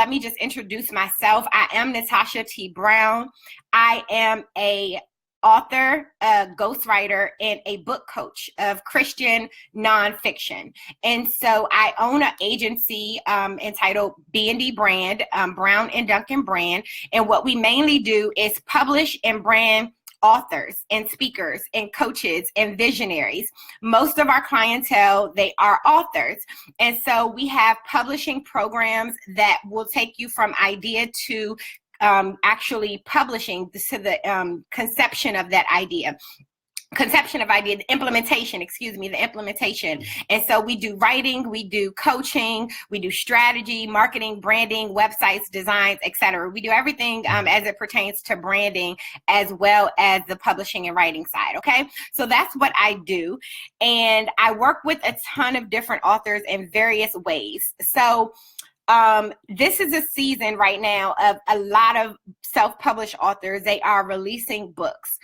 let me just introduce myself. I am Natasha T. Brown. I am a author, a ghostwriter, and a book coach of Christian nonfiction. And so I own an agency entitled B&D Brand, Brown and Duncan Brand. And what we mainly do is publish and brand authors and speakers and coaches and visionaries. Most of our clientele, they are authors. And so we have publishing programs that will take you from idea to actually publishing to the conception of that idea. The implementation. And so we do writing, we do coaching, we do strategy, marketing, branding, websites, designs, etc. We do everything as it pertains to branding, as well as the publishing and writing side. Okay, so that's what I do. And I work with a ton of different authors in various ways. So this is a season right now of a lot of self-published authors. They are releasing books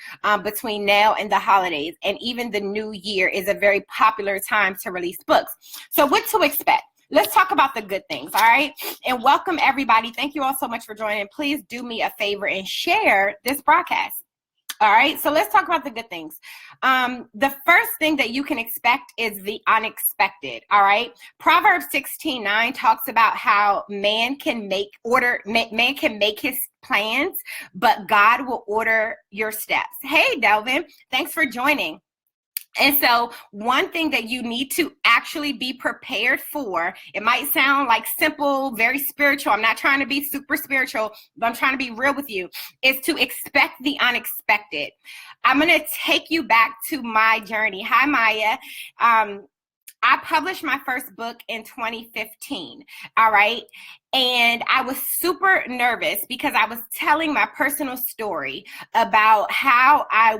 between now and the holidays, and even the new year is a very popular time to release books. So what to expect? Let's talk about the good things, all right? And welcome everybody. Thank you all so much for joining. Please do me a favor and share this broadcast. All right, so let's talk about the good things. The first thing that you can expect is the unexpected, all right? Proverbs 16:9 talks about how man can make his plans, but God will order your steps. Hey, Delvin, thanks for joining. And so one thing that you need to actually be prepared for, it might sound like simple, very spiritual. I'm not trying to be super spiritual, but I'm trying to be real with you, is to expect the unexpected. I'm going to take you back to my journey. Hi, Maya. I published my first book in 2015, all right? And I was super nervous because I was telling my personal story about how I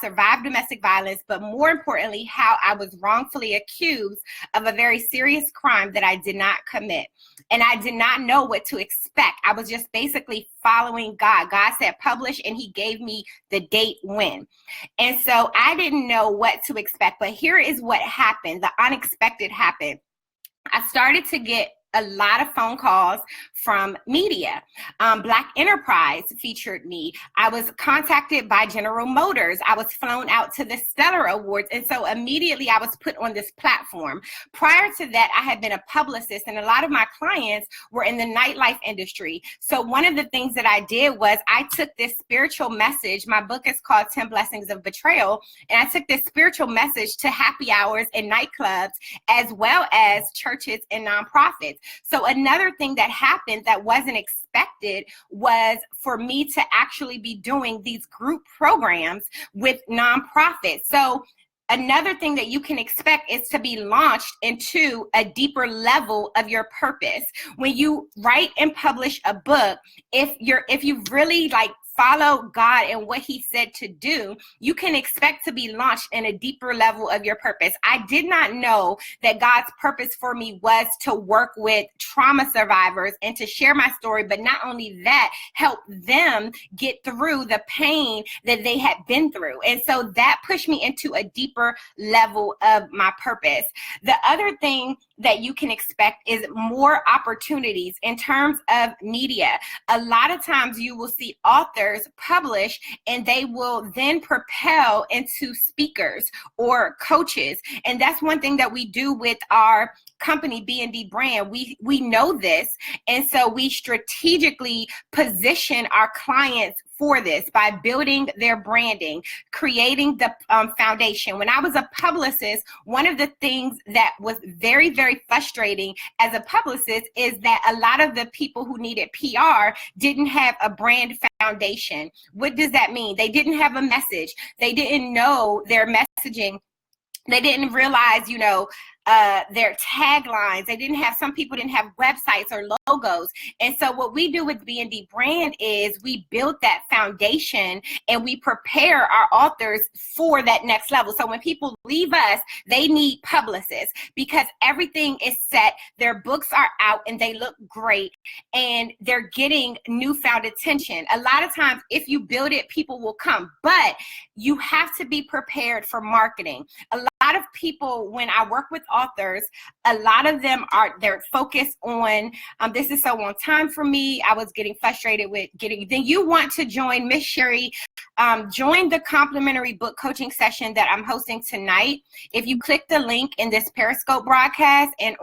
survived domestic violence, but more importantly, how I was wrongfully accused of a very serious crime that I did not commit. And I did not know what to expect. I was just basically following God. God said publish, and he gave me the date when. And so I didn't know what to expect, but here is what happened. The unexpected happened. I started to get a lot of phone calls from media. Black Enterprise featured me. I was contacted by General Motors. I was flown out to the Stellar Awards. And so immediately I was put on this platform. Prior to that, I had been a publicist, and a lot of my clients were in the nightlife industry. So one of the things that I did was I took this spiritual message. My book is called 10 Blessings of Betrayal. And I took this spiritual message to happy hours and nightclubs, as well as churches and nonprofits. So another thing that happened that wasn't expected was for me to actually be doing these group programs with nonprofits. So another thing that you can expect is to be launched into a deeper level of your purpose. When you write and publish a book, if you really follow God and what he said to do, you can expect to be launched in a deeper level of your purpose. I did not know that God's purpose for me was to work with trauma survivors and to share my story, but not only that, help them get through the pain that they had been through. And so that pushed me into a deeper level of my purpose. The other thing that you can expect is more opportunities in terms of media. A lot of times you will see authors publish, and they will then propel into speakers or coaches. And that's one thing that we do with our company, B&D Brand. We know this, and so we strategically position our clients for this by building their branding, creating the foundation. When I was a publicist, one of the things that was very, very frustrating as a publicist is that a lot of the people who needed PR didn't have a brand foundation. What does that mean? They didn't have a message. They didn't know their messaging. They didn't realize, their taglines. Some people didn't have websites or logos. And so what we do with B&D Brand is we build that foundation and we prepare our authors for that next level. So when people leave us, they need publicists because everything is set. Their books are out and they look great and they're getting newfound attention. A lot of times, if you build it, people will come, but you have to be prepared for marketing. A lot of people, when I work with authors, a lot of them they're focused on, this is so on time for me. I was getting frustrated with then you want to join Miss Sherry. Join the complimentary book coaching session that I'm hosting tonight. If you click the link in this Periscope broadcast, and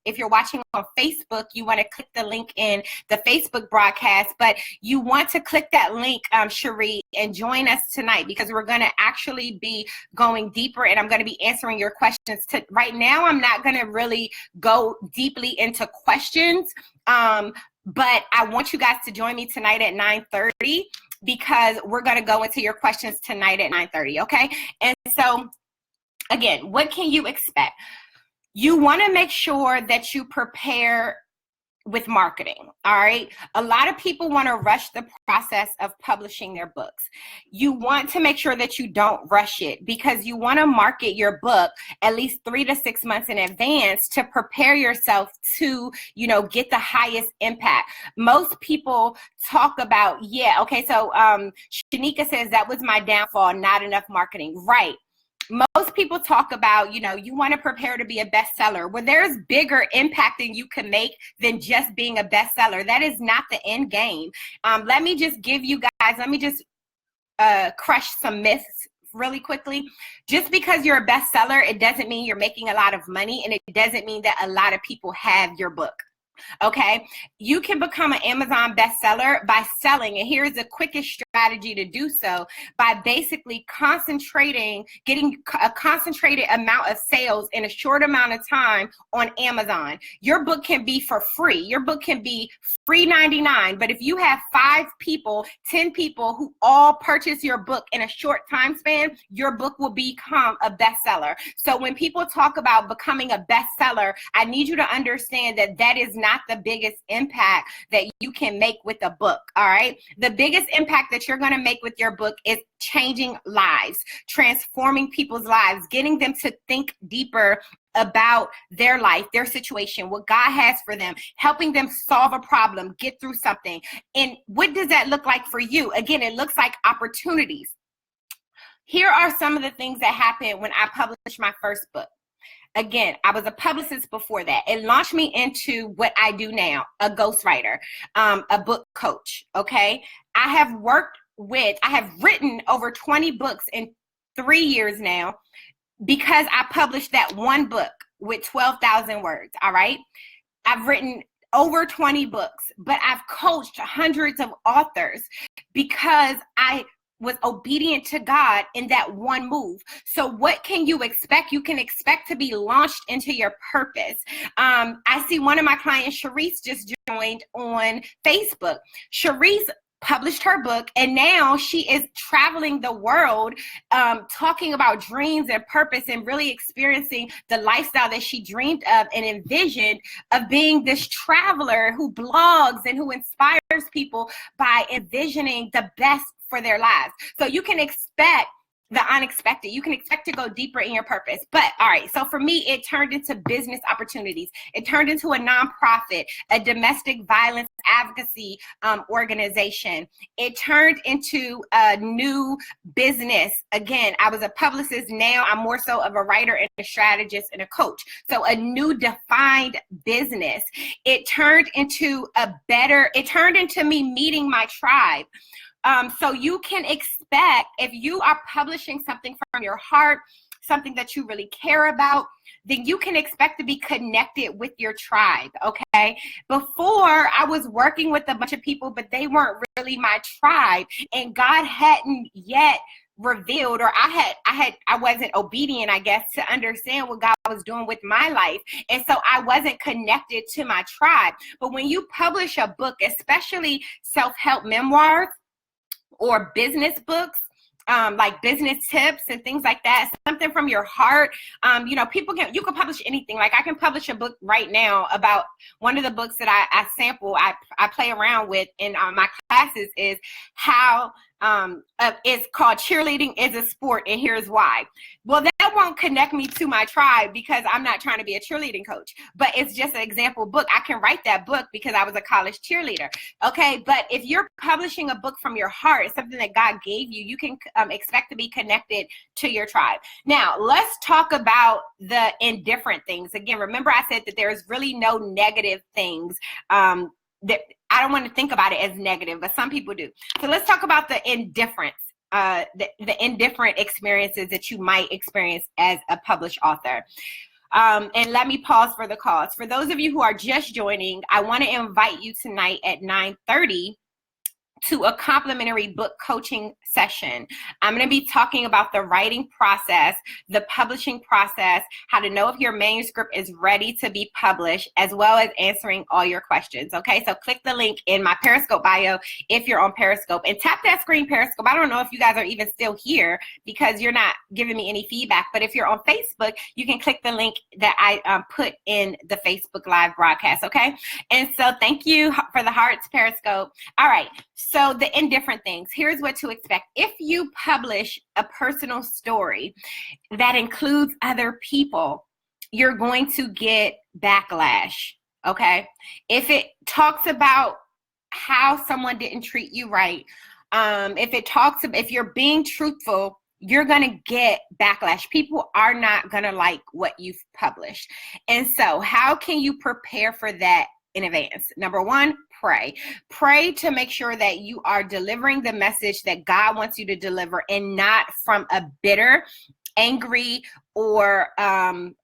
if you're watching on Facebook, you want to click the link in the Facebook broadcast, but you want to click that link, Cherie, and join us tonight, because we're going to actually be going deeper, and I'm going to be answering your questions. Right now, I'm not going to really go deeply into questions, but I want you guys to join me tonight at 9:30, because we're going to go into your questions tonight at 9:30, okay? And so, again, what can you expect? You want to make sure that you prepare with marketing, all right? A lot of people want to rush the process of publishing their books. You want to make sure that you don't rush it, because you want to market your book at least 3 to 6 months in advance to prepare yourself to, get the highest impact. Most people talk about, so Shanika says that was my downfall, not enough marketing. Right. Most people talk about, you want to prepare to be a bestseller. Well, there's bigger impact than you can make than just being a bestseller. That is not the end game. Let me just give you guys, crush some myths really quickly. Just because you're a bestseller, it doesn't mean you're making a lot of money, and it doesn't mean that a lot of people have your book. Okay, you can become an Amazon bestseller by selling, and here's the quickest strategy to do so: by basically getting a concentrated amount of sales in a short amount of time on Amazon. Your book can be for free. Your book can be free 99, but if you have 5 people, 10 people who all purchase your book in a short time span, your book will become a bestseller. So when people talk about becoming a bestseller, I need you to understand that that is not the biggest impact that you can make with a book, all right? The biggest impact that you're going to make with your book is changing lives, transforming people's lives, getting them to think deeper about their life, their situation, what God has for them, helping them solve a problem, get through something. And what does that look like for you? Again, it looks like opportunities. Here are some of the things that happened when I published my first book. Again, I was a publicist before that. It launched me into what I do now, a ghostwriter, a book coach, okay? I have written over 20 books in 3 years now, because I published that one book with 12,000 words, all right? I've written over 20 books, but I've coached hundreds of authors because I was obedient to God in that one move. So what can you expect? You can expect to be launched into your purpose. I see one of my clients, Sharice, just joined on Facebook. Sharice published her book, and now she is traveling the world, talking about dreams and purpose, and really experiencing the lifestyle that she dreamed of and envisioned, of being this traveler who blogs and who inspires people by envisioning the best for their lives. So you can expect the unexpected. You can expect to go deeper in your purpose. But all right, so for me, it turned into business opportunities. It turned into a nonprofit, a domestic violence advocacy organization. It turned into a new business. Again, I was a publicist. Now I'm more so of a writer and a strategist and a coach. So a new defined business. It turned into me meeting my tribe. So you can expect, if you are publishing something from your heart, something that you really care about, then you can expect to be connected with your tribe, okay? Before, I was working with a bunch of people, but they weren't really my tribe, and God hadn't yet revealed, or I wasn't obedient, I guess, to understand what God was doing with my life. And so I wasn't connected to my tribe. But when you publish a book, especially self-help memoirs, or business books, like business tips and things like that, something from your heart. You can publish anything. Like I can publish a book right now about one of the books that I sample, I play around with in my classes is how it's called Cheerleading is a Sport, and here's why. Well, that won't connect me to my tribe because I'm not trying to be a cheerleading coach, but it's just an example book. I can write that book because I was a college cheerleader. Okay, but if you're publishing a book from your heart, something that God gave you, you can expect to be connected to your tribe. Now, let's talk about the indifferent things. Again, remember I said that there's really no negative things that I don't want to think about it as negative, but some people do. So let's talk about the indifference, the indifferent experiences that you might experience as a published author. And let me pause for the cause. For those of you who are just joining, I want to invite you tonight at 9:30 to a complimentary book coaching session. I'm going to be talking about the writing process, the publishing process, how to know if your manuscript is ready to be published, as well as answering all your questions. Okay, so click the link in my Periscope bio if you're on Periscope, and tap that screen Periscope. I don't know if you guys are even still here because you're not giving me any feedback, but if you're on Facebook, you can click the link that I put in the Facebook Live broadcast, okay? And so thank you for the hearts, Periscope. All right. So the indifferent things, here's what to expect. If you publish a personal story that includes other people, you're going to get backlash, okay? If it talks about how someone didn't treat you right, if you're being truthful, you're going to get backlash. People are not going to like what you've published. And so how can you prepare for that in advance? Number one, pray. Pray to make sure that you are delivering the message that God wants you to deliver, and not from a bitter, angry, or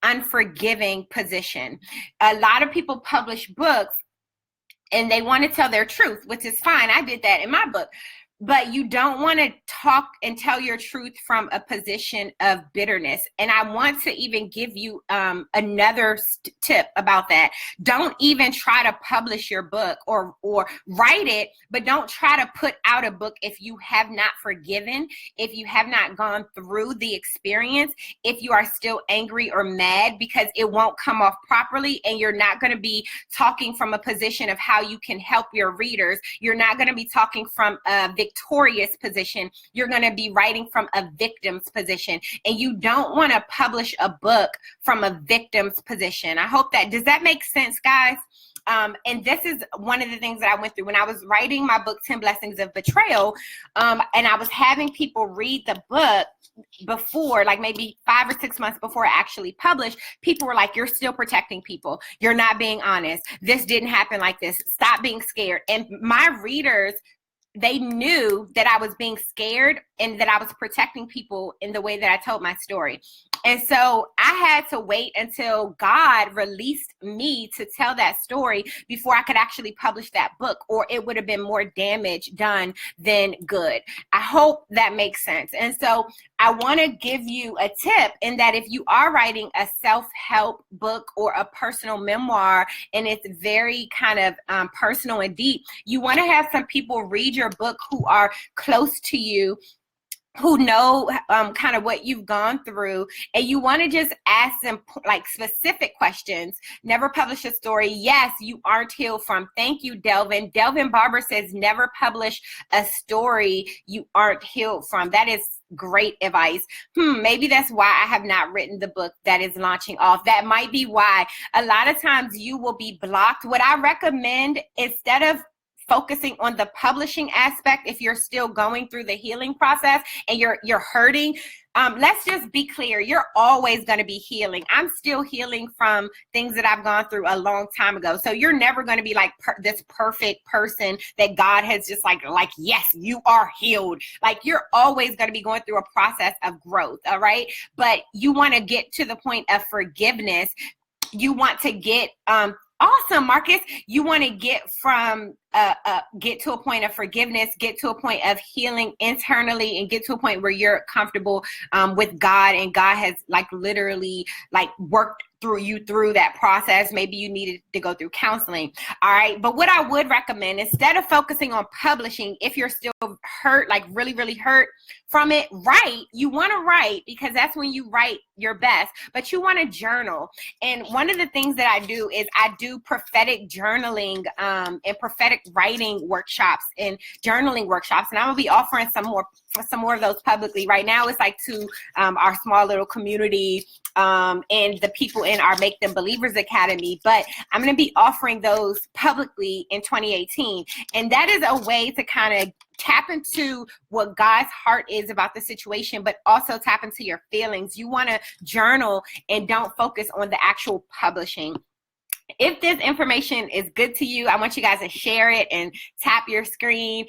unforgiving position. A lot of people publish books and they want to tell their truth, which is fine. I did that in my book. But you don't want to talk and tell your truth from a position of bitterness. And I want to even give you another tip about that. Don't even try to publish your book or write it, but don't try to put out a book if you have not forgiven, if you have not gone through the experience, if you are still angry or mad, because it won't come off properly, and you're not going to be talking from a position of how you can help your readers. You're not going to be talking from a victorious position. You're going to be writing from a victim's position, and you don't want to publish a book from a victim's position. I hope does that make sense, guys? And this is one of the things that I went through when I was writing my book, 10 Blessings of Betrayal. And I was having people read the book before, like maybe 5 or 6 months before I actually published. People were like, you're still protecting people. You're not being honest. This didn't happen like this. Stop being scared. And my readers, they knew that I was being scared and that I was protecting people in the way that I told my story. And so I had to wait until God released me to tell that story before I could actually publish that book, or it would have been more damage done than good. I hope that makes sense. And so I want to give you a tip in that if you are writing a self-help book or a personal memoir, and it's very kind of personal and deep, you want to have some people read your book who are close to you, who know kind of what you've gone through, and you want to just ask them like specific questions. Never publish a story yes you aren't healed from. Thank you, Delvin. Delvin Barber says never publish a story you aren't healed from. That is great advice. Maybe that's why I have not written the book that is launching off. That might be why. A lot of times you will be blocked. What I recommend, instead of focusing on the publishing aspect, if you're still going through the healing process and you're hurting, let's just be clear, you're always going to be healing. I'm still healing from things that I've gone through a long time ago. So you're never going to be like this perfect person that God has just like, yes, you are healed. Like, you're always going to be going through a process of growth. All right. But you want to get to the point of forgiveness. You want to get, awesome, Marcus. You want to get to a point of forgiveness, get to a point of healing internally, and get to a point where you're comfortable with God, and God has like literally like worked through that process. Maybe you needed to go through counseling. All right. But what I would recommend, instead of focusing on publishing, if you're still hurt, like really, really hurt from it, write. You want to write because that's when you write your best, but you want to journal. And one of the things that I do is I do prophetic journaling and prophetic writing workshops and journaling workshops. And I'm going to be offering some more of those publicly. Right now, it's like to our small little community and the people in our Make Them Believers Academy, but I'm going to be offering those publicly in 2018. And that is a way to kind of tap into what God's heart is about the situation, but also tap into your feelings. You want to journal and don't focus on the actual publishing. If this information is good to you, I want you guys to share it and tap your screen,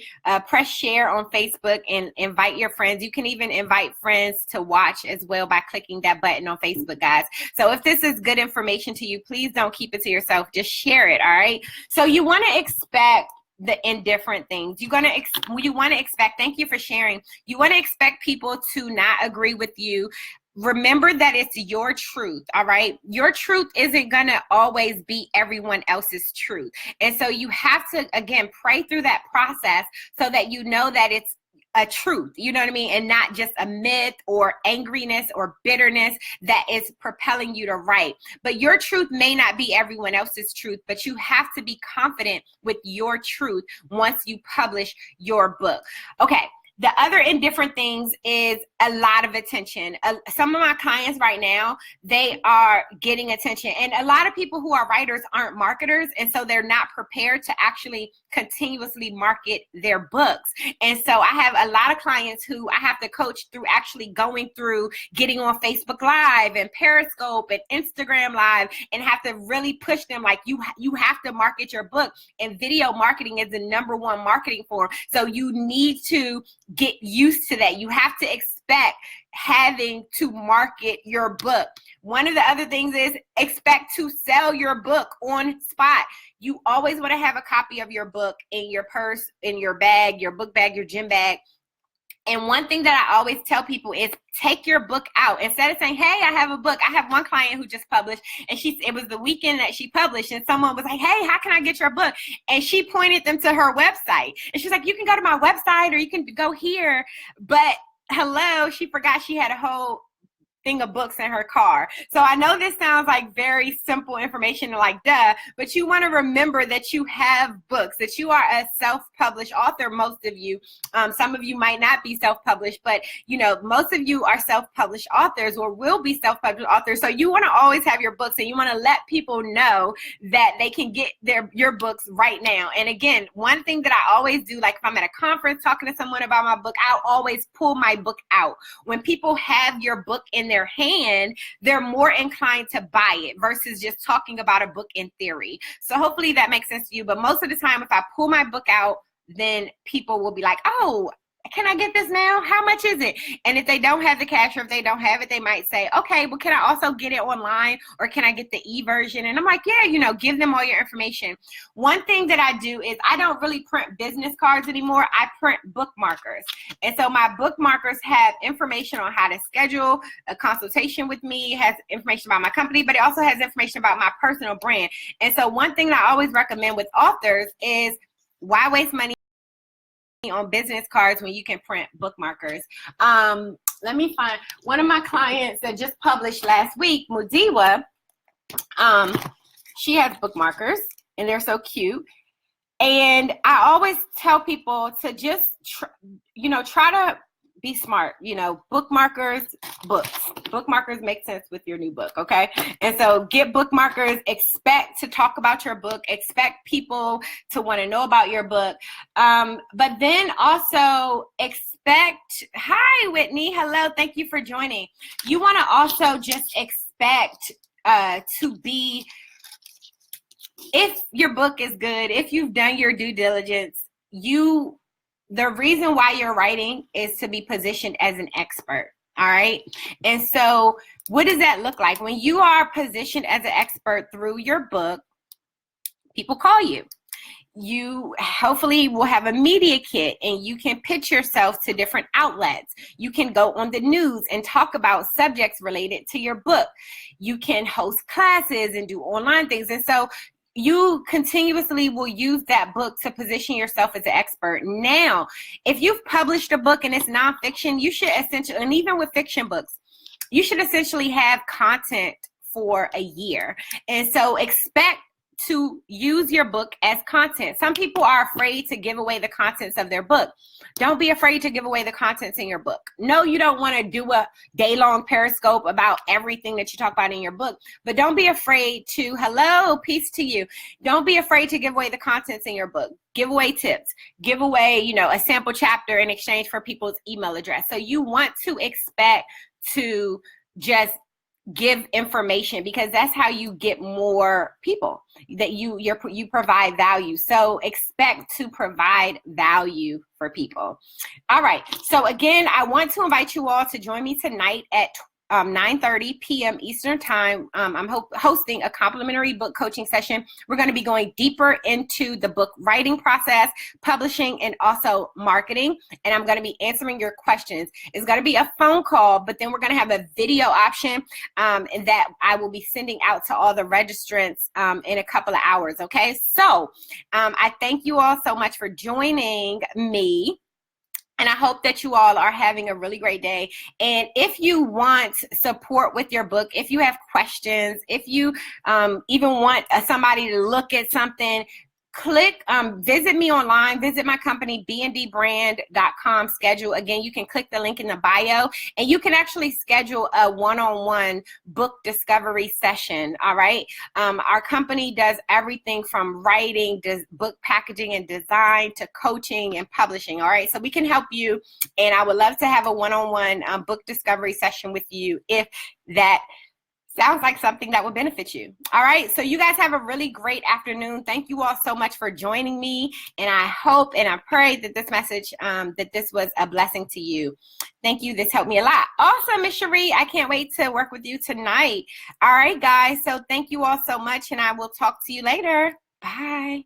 press share on Facebook and invite your friends. You can even invite friends to watch as well by clicking that button on Facebook, guys. So if this is good information to you, please don't keep it to yourself. Just share it, all right? So you want to expect the indifferent things. You want to expect, thank you for sharing. You want to expect people to not agree with you. Remember that it's your truth, all right? Your truth isn't going to always be everyone else's truth. And so you have to, again, pray through that process so that you know that it's a truth, you know what I mean? And not just a myth or angriness or bitterness that is propelling you to write. But your truth may not be everyone else's truth, but you have to be confident with your truth once you publish your book. Okay. The other indifferent things is a lot of attention. Some of my clients right now, they are getting attention. And a lot of people who are writers aren't marketers. And so they're not prepared to actually continuously market their books. And so I have a lot of clients who I have to coach through actually going through getting on Facebook Live and Periscope and Instagram Live and have to really push them like you have to market your book. And video marketing is the #1 marketing form. So you need to get used to that. You have to expect having to market your book. One of the other things is expect to sell your book on spot. You always want to have a copy of your book in your purse, in your bag, your book bag, your gym bag. And one thing that I always tell people is take your book out. Instead of saying, hey, I have a book. I have one client who just published and it was the weekend that she published and someone was like, hey, how can I get your book? And she pointed them to her website. And she's like, you can go to my website or you can go here. But hello, she forgot she had a whole thing of books in her car. So I know this sounds like very simple information, like duh, but you want to remember that you have books, that you are a self-published author, most of you. Some of you might not be self-published, but you know, most of you are self-published authors or will be self-published authors. So you want to always have your books and you want to let people know that they can get your books right now. And again, one thing that I always do, like if I'm at a conference talking to someone about my book, I'll always pull my book out. When people have your book in their hand, they're more inclined to buy it versus just talking about a book in theory. So hopefully that makes sense to you. But most of the time, if I pull my book out, then people will be like, oh, can I get this now? How much is it? And if they don't have the cash or if they don't have it, they might say, okay, well, can I also get it online or can I get the e-version? And I'm like, yeah, you know, give them all your information. One thing that I do is I don't really print business cards anymore. I print bookmarkers. And so my bookmarkers have information on how to schedule a consultation with me, has information about my company, but it also has information about my personal brand. And so one thing that I always recommend with authors is why waste money on business cards when you can print bookmarkers. Let me find one of my clients that just published last week, Mudiwa. She has bookmarkers and they're so cute. And I always tell people to just, try to be smart, bookmarkers, books. Bookmarkers make sense with your new book, okay? And so get bookmarkers, expect to talk about your book, expect people to want to know about your book. But then also expect, hi, Whitney, hello, thank you for joining. You want to also just expect to be, if your book is good, if you've done your due diligence, the reason why you're writing is to be positioned as an expert. All right. And so what does that look like? When you are positioned as an expert through your book, people call you. you hopefully will have a media kit, and you can pitch yourself to different outlets. You can go on the news and talk about subjects related to your book. You can host classes and do online things. And so you continuously will use that book to position yourself as an expert. Now, if you've published a book and it's nonfiction, you should essentially, and even with fiction books, you should essentially have content for a year. And so expect to use your book as content. Some people are afraid to give away the contents of their book. Don't be afraid to give away the contents in your book. No, you don't want to do a day-long Periscope about everything that you talk about in your book, but don't be afraid to, hello, peace to you. Don't be afraid to give away the contents in your book. Give away tips, give away, you know, a sample chapter in exchange for people's email address. So you want to expect to just give information, because that's how you get more people, that you provide value. So expect to provide value for people. All right. So again, I want to invite you all to join me tonight at 9:30 p.m. Eastern time. I'm hosting a complimentary book coaching session. We're going to be going deeper into the book writing process, publishing, and also marketing. And I'm going to be answering your questions. It's going to be a phone call, but then we're going to have a video option and that I will be sending out to all the registrants in a couple of hours. Okay. So I thank you all so much for joining me. And I hope that you all are having a really great day. And if you want support with your book, if you have questions, if you even want somebody to look at something, visit me online, visit my company, bndbrand.com schedule. Again, you can click the link in the bio, and you can actually schedule a one-on-one book discovery session. All right. Our company does everything from writing, book packaging and design, to coaching and publishing. All right. So we can help you. And I would love to have a one-on-one book discovery session with you if that sounds like something that would benefit you. All right. So you guys have a really great afternoon. Thank you all so much for joining me. And I hope and I pray that this message, that this was a blessing to you. Thank you. This helped me a lot. Awesome, Miss Cherie. I can't wait to work with you tonight. All right, guys. So thank you all so much. And I will talk to you later. Bye.